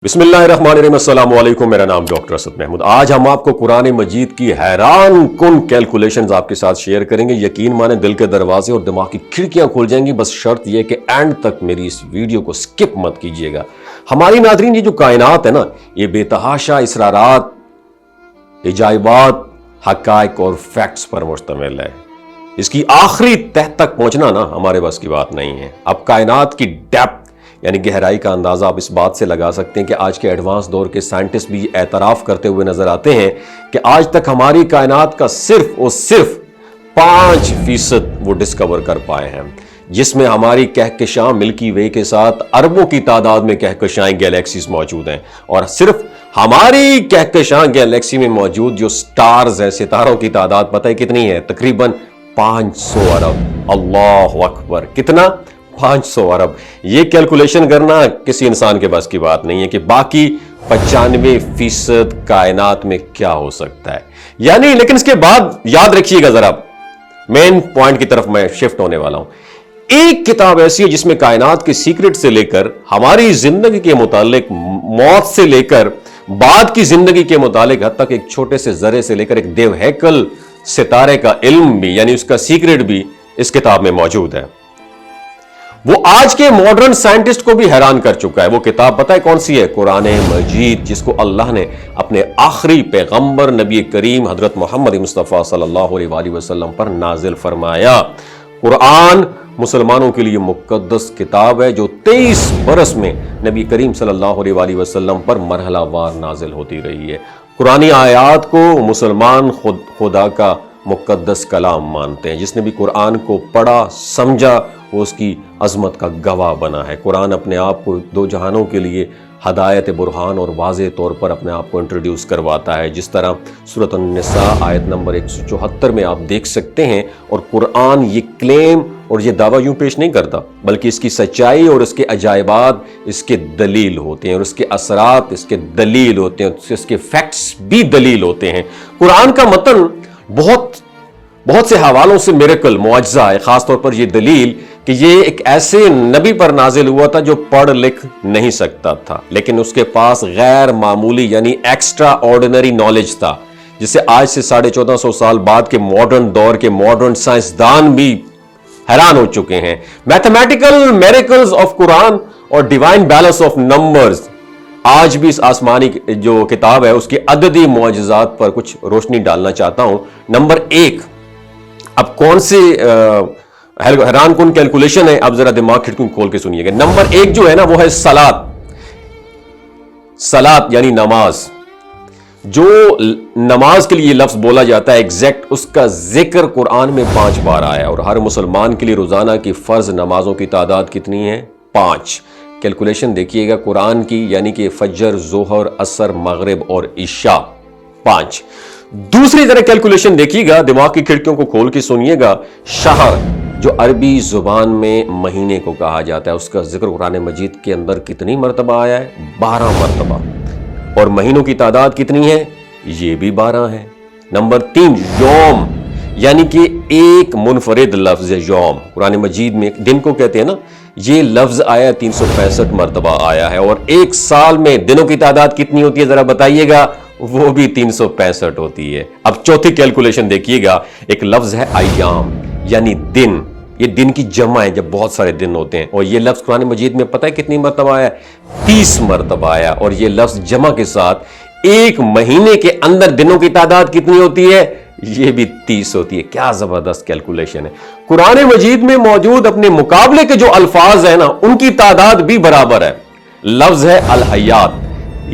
بسم اللہ الرحمن الرحیم، السلام علیکم، میرا نام ڈاکٹر اسد محمود۔ آج ہم آپ کو قرآن مجید کی حیران کن کیلکولیشنز آپ کے ساتھ شیئر کریں گے۔ یقین مانیں دل کے دروازے اور دماغ کی کھڑکیاں کھول جائیں گی، بس شرط یہ کہ اینڈ تک میری اس ویڈیو کو سکپ مت کیجیے گا۔ ہماری ناظرین، یہ جو کائنات ہے نا، یہ بے تحاشا اسرارات، عجائبات، حقائق اور فیکٹس پر مشتمل ہے۔ اس کی آخری تہ تک پہنچنا نا ہمارے بس کی بات نہیں ہے۔ اب کائنات کی ڈیپتھ یعنی گہرائی کا اندازہ آپ اس بات سے لگا سکتے ہیں کہ آج کے ایڈوانس دور کے سائنٹسٹ بھی اعتراف کرتے ہوئے نظر آتے ہیں کہ آج تک ہماری کائنات کا صرف اور صرف 5% وہ ڈسکور کر پائے ہیں، جس میں ہماری کہکشاں ملکی وے کے ساتھ اربوں کی تعداد میں کہکشائیں گیلیکسیز موجود ہیں، اور صرف ہماری کہکشاں گیلیکسی میں موجود جو سٹارز ہیں، ستاروں کی تعداد پتہ ہے کتنی ہے؟ تقریباً 500 ارب۔ اللہ اکبر! کتنا؟ 500 ارب۔ یہ کیلکولیشن کرنا کسی انسان کے بس کی بات نہیں ہے کہ باقی 95% کائنات میں کیا ہو سکتا ہے، یعنی لیکن اس کے بعد یاد رکھیے گا، ذرا مین پوائنٹ کی طرف میں شفٹ ہونے والا ہوں۔ ایک کتاب ایسی ہے جس میں کائنات کے سیکرٹ سے لے کر ہماری زندگی کے متعلق، موت سے لے کر بعد کی زندگی کے متعلق، حد تک ایک چھوٹے سے ذرے سے لے کر ایک دیو ہیکل ستارے کا علم بھی، یعنی اس کا سیکرٹ بھی اس کتاب میں موجود ہے۔ وہ آج کے ماڈرن سائنٹسٹ کو بھی حیران کر چکا ہے۔ وہ کتاب پتہ ہے کون سی ہے؟ قرآن مجید، جس کو اللہ نے اپنے آخری پیغمبر نبی کریم حضرت محمد مصطفیٰ صلی اللہ علیہ وآلہ وسلم پر نازل فرمایا۔ قرآن مسلمانوں کے لیے مقدس کتاب ہے جو 23 برس میں نبی کریم صلی اللہ علیہ وآلہ وسلم پر مرحلہ وار نازل ہوتی رہی ہے۔ قرآنی آیات کو مسلمان خدا کا مقدس کلام مانتے ہیں۔ جس نے بھی قرآن کو پڑھا سمجھا وہ اس کی عظمت کا گواہ بنا ہے۔ قرآن اپنے آپ کو دو جہانوں کے لیے ہدایت برہان اور واضح طور پر اپنے آپ کو انٹروڈیوس کرواتا ہے، جس طرح سورۃ النساء آیت نمبر 174 میں آپ دیکھ سکتے ہیں۔ اور قرآن یہ کلیم اور یہ دعویٰ یوں پیش نہیں کرتا، بلکہ اس کی سچائی اور اس کے عجائبات اس کے دلیل ہوتے ہیں، اور اس کے اثرات اس کے دلیل ہوتے ہیں، اس کے فیکٹس بھی دلیل ہوتے ہیں۔ قرآن کا متن بہت سے حوالوں سے میریکل، معجزہ ہے، خاص طور پر یہ دلیل کہ یہ ایک ایسے نبی پر نازل ہوا تھا جو پڑھ لکھ نہیں سکتا تھا، لیکن اس کے پاس غیر معمولی یعنی ایکسٹرا آرڈینری نالج تھا، جسے آج سے 1450 سال بعد کے ماڈرن دور کے ماڈرن سائنسدان بھی حیران ہو چکے ہیں۔ میتھمیٹیکل میریکلز آف قرآن اور ڈیوائن بیلنس آف نمبرز، آج بھی اس آسمانی جو کتاب ہے اس کے عددی معجزات پر کچھ روشنی ڈالنا چاہتا ہوں۔ نمبر 1، اب کون سی حیران کن کیلکولیشن ہے، اب ذرا دماغ کھڑکیوں کھول کے سنیے گا۔ نمبر 1 جو ہے نا وہ ہے صلاۃ یعنی نماز۔ جو نماز کے لیے لفظ بولا جاتا ہے ایگزیکٹ، اس کا ذکر قرآن میں 5 بار آیا، اور ہر مسلمان کے لیے روزانہ کی فرض نمازوں کی تعداد کتنی ہے؟ 5۔ کیلکولیشن دیکھیے گا قرآن کی، یعنی کہ فجر، ظہر، عصر، مغرب اور عشاء 5۔ دوسری طرح کیلکولیشن دیکھیے گا، دماغ کی کھڑکیوں کو کھول کے سنیے گا۔ شہر، جو عربی زبان میں مہینے کو کہا جاتا ہے، اس کا ذکر قرآن مجید کے اندر کتنی مرتبہ آیا ہے؟ 12 مرتبہ۔ اور مہینوں کی تعداد کتنی ہے؟ یہ بھی 12 ہے۔ نمبر 3، یوم، یعنی کہ ایک منفرد لفظ یوم قرآن مجید میں، دن کو کہتے ہیں نا، یہ لفظ آیا 365 مرتبہ آیا ہے۔ اور ایک سال میں دنوں کی تعداد کتنی ہوتی ہے ذرا بتائیے گا؟ وہ بھی 365 ہوتی ہے۔ اب چوتھی کیلکولیشن دیکھیے گا، ایک لفظ ہے ایام، یعنی دن، یہ دن کی جمع ہے جب بہت سارے دن ہوتے ہیں، اور یہ لفظ قرآن مجید میں پتہ ہے کتنی مرتبہ آیا؟ 30 مرتبہ آیا۔ اور یہ لفظ جمع کے ساتھ ایک مہینے کے اندر دنوں کی تعداد کتنی ہوتی ہے؟ یہ بھی 30 ہوتی ہے۔ کیا زبردست کیلکولیشن ہے۔ قرآن مجید میں موجود اپنے مقابلے کے جو الفاظ ہیں نا، ان کی تعداد بھی برابر ہے۔ لفظ ہے الحیات،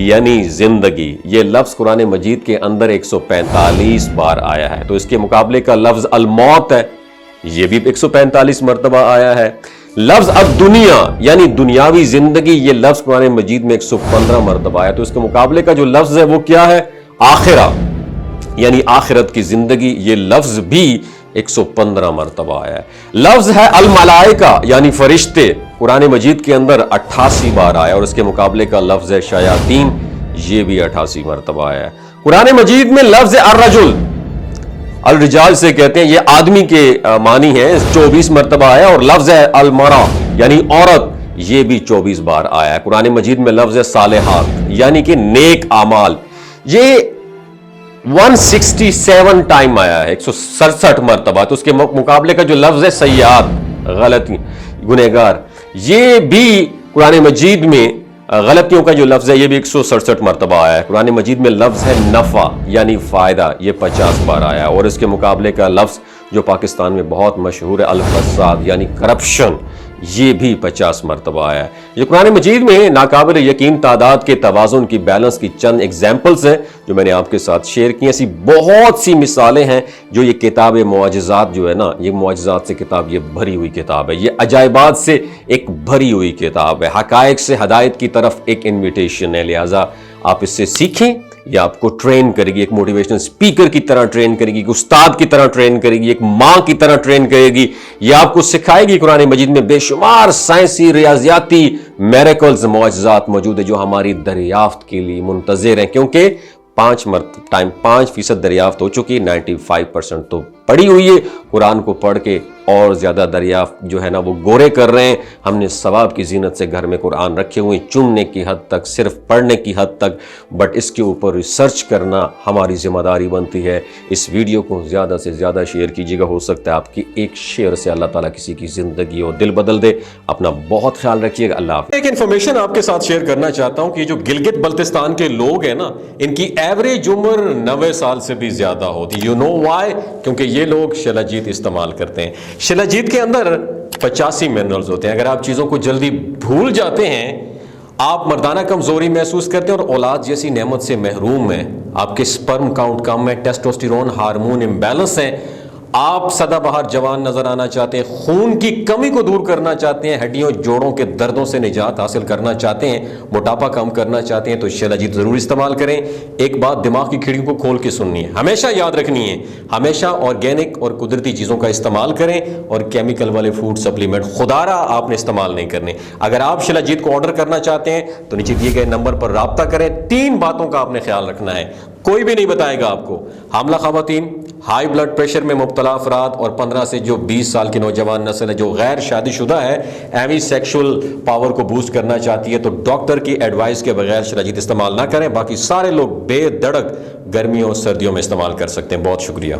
یعنی زندگی، یہ لفظ قرآن مجید کے اندر 145 بار آیا ہے۔ تو اس کے مقابلے کا لفظ الموت ہے، یہ بھی 145 مرتبہ آیا ہے۔ لفظ الدنیا یعنی دنیاوی زندگی، یہ لفظ قرآن مجید میں 115 مرتبہ آیا۔ تو اس کے مقابلے کا جو لفظ ہے وہ کیا ہے؟ آخرہ، یعنی آخرت کی زندگی، یہ لفظ بھی 115 مرتبہ آیا ہے۔ لفظ ہے الملائکہ یعنی فرشتے، قرآن مجید کے اندر 88 بار آیا، اور اس کے مقابلے کا لفظ ہے شیاطین، یہ بھی 88 مرتبہ آیا ہے۔ قرآن مجید میں لفظ الرجل، الرجال سے کہتے ہیں، یہ آدمی کے معنی ہے، 24 مرتبہ آیا، اور لفظ ہے المرأة یعنی عورت، یہ بھی 24 بار آیا ہے۔ قرآن مجید میں لفظ صالحات یعنی کہ نیک اعمال یہ 167 ٹائم آیا ہے، 167 مرتبہ۔ تو اس کے مقابلے کا جو لفظ ہے سیئات غلطی گنہگار، یہ بھی قرآن مجید میں غلطیوں کا جو لفظ ہے یہ بھی 167 مرتبہ آیا ہے۔ قرآن مجید میں لفظ ہے نفع یعنی فائدہ، یہ 50 بار آیا ہے۔ اور اس کے مقابلے کا لفظ جو پاکستان میں بہت مشہور ہے الفساد یعنی کرپشن، یہ بھی 50 مرتبہ آیا ہے۔ یہ قرآن مجید میں ناقابل یقین تعداد کے توازن کی بیلنس کی چند ایگزامپلز ہیں جو میں نے آپ کے ساتھ شیئر کی۔ ایسی بہت سی مثالیں ہیں جو یہ کتاب معجزات جو ہے نا، یہ معجزات سے کتاب یہ بھری ہوئی کتاب ہے، یہ عجائبات سے ایک بھری ہوئی کتاب ہے، حقائق سے ہدایت کی طرف ایک انویٹیشن ہے۔ لہٰذا آپ اس سے سیکھیں، یہ آپ کو ٹرین کرے گی، ایک موٹیویشنل اسپیکر کی طرح ٹرین کرے گی، ایک استاد کی طرح ٹرین کرے گی، ایک ماں کی طرح ٹرین کرے گی۔ یہ آپ کو سکھائے گی قرآن مجید میں بے شمار سائنسی ریاضیاتی میریکلز معجزات موجود ہیں جو ہماری دریافت کے لیے منتظر ہیں، کیونکہ 5% دریافت ہو چکی، 95% تو پڑھی ہوئی ہے۔ قرآن کو پڑھ کے اور زیادہ دریافت جو ہے نا وہ گورے کر رہے ہیں۔ ہم نے ثواب کی زینت سے گھر میں قرآن رکھے ہوئے ہیں، چننے کی حد تک، صرف پڑھنے کی حد تک، بٹ اس کے اوپر ریسرچ کرنا ہماری ذمہ داری بنتی ہے۔ اس ویڈیو کو زیادہ سے زیادہ شیئر کیجیے گا، ہو سکتا ہے آپ کی ایک شیئر سے اللہ تعالیٰ کسی کی زندگی اور دل بدل دے۔ اپنا بہت خیال رکھیے گا، اللہ حافظ۔ ایک انفارمیشن آپ کے ساتھ شیئر کرنا چاہتا ہوں کہ جو گلگت بلتستان کے لوگ ہیں نا، ان کی ایوریج عمر 90 سال سے بھی زیادہ ہوتی۔ You know why? کیونکہ یہ لوگ شلاجیت استعمال کرتے ہیں۔ شلاجیت کے اندر 85 منرلز ہوتے ہیں۔ اگر آپ چیزوں کو جلدی بھول جاتے ہیں، آپ مردانہ کمزوری محسوس کرتے ہیں اور اولاد جیسی نعمت سے محروم ہیں، آپ کے سپرم کاؤنٹ کم ہے، ٹیسٹوسٹیرون ہارمون امبیلنس ہیں، آپ سدا بہار جوان نظر آنا چاہتے ہیں، خون کی کمی کو دور کرنا چاہتے ہیں، ہڈیوں جوڑوں کے دردوں سے نجات حاصل کرنا چاہتے ہیں، موٹاپا کم کرنا چاہتے ہیں، تو شلاجیت ضرور استعمال کریں۔ ایک بات دماغ کی کھڑکیوں کو کھول کے سننی ہے، ہمیشہ یاد رکھنی ہے، ہمیشہ آرگینک اور قدرتی چیزوں کا استعمال کریں اور کیمیکل والے فوڈ سپلیمنٹ خدارہ آپ نے استعمال نہیں کرنے۔ اگر آپ شلاجیت کو آرڈر کرنا چاہتے ہیں تو نیچے دیے گئے نمبر پر رابطہ کریں۔ 3 باتوں کا آپ نے خیال رکھنا ہے، کوئی بھی نہیں بتائے گا آپ کو۔ حاملہ خواتین، ہائی بلڈ پریشر میں مبتلا افراد اور 15 سے جو 20 سال کی نوجوان نسل ہے جو غیر شادی شدہ ہے، ایوی سیکشول پاور کو بوسٹ کرنا چاہتی ہے، تو ڈاکٹر کی ایڈوائس کے بغیر شلاجیت استعمال نہ کریں۔ باقی سارے لوگ بے دھڑک گرمیوں اور سردیوں میں استعمال کر سکتے ہیں۔ بہت شکریہ۔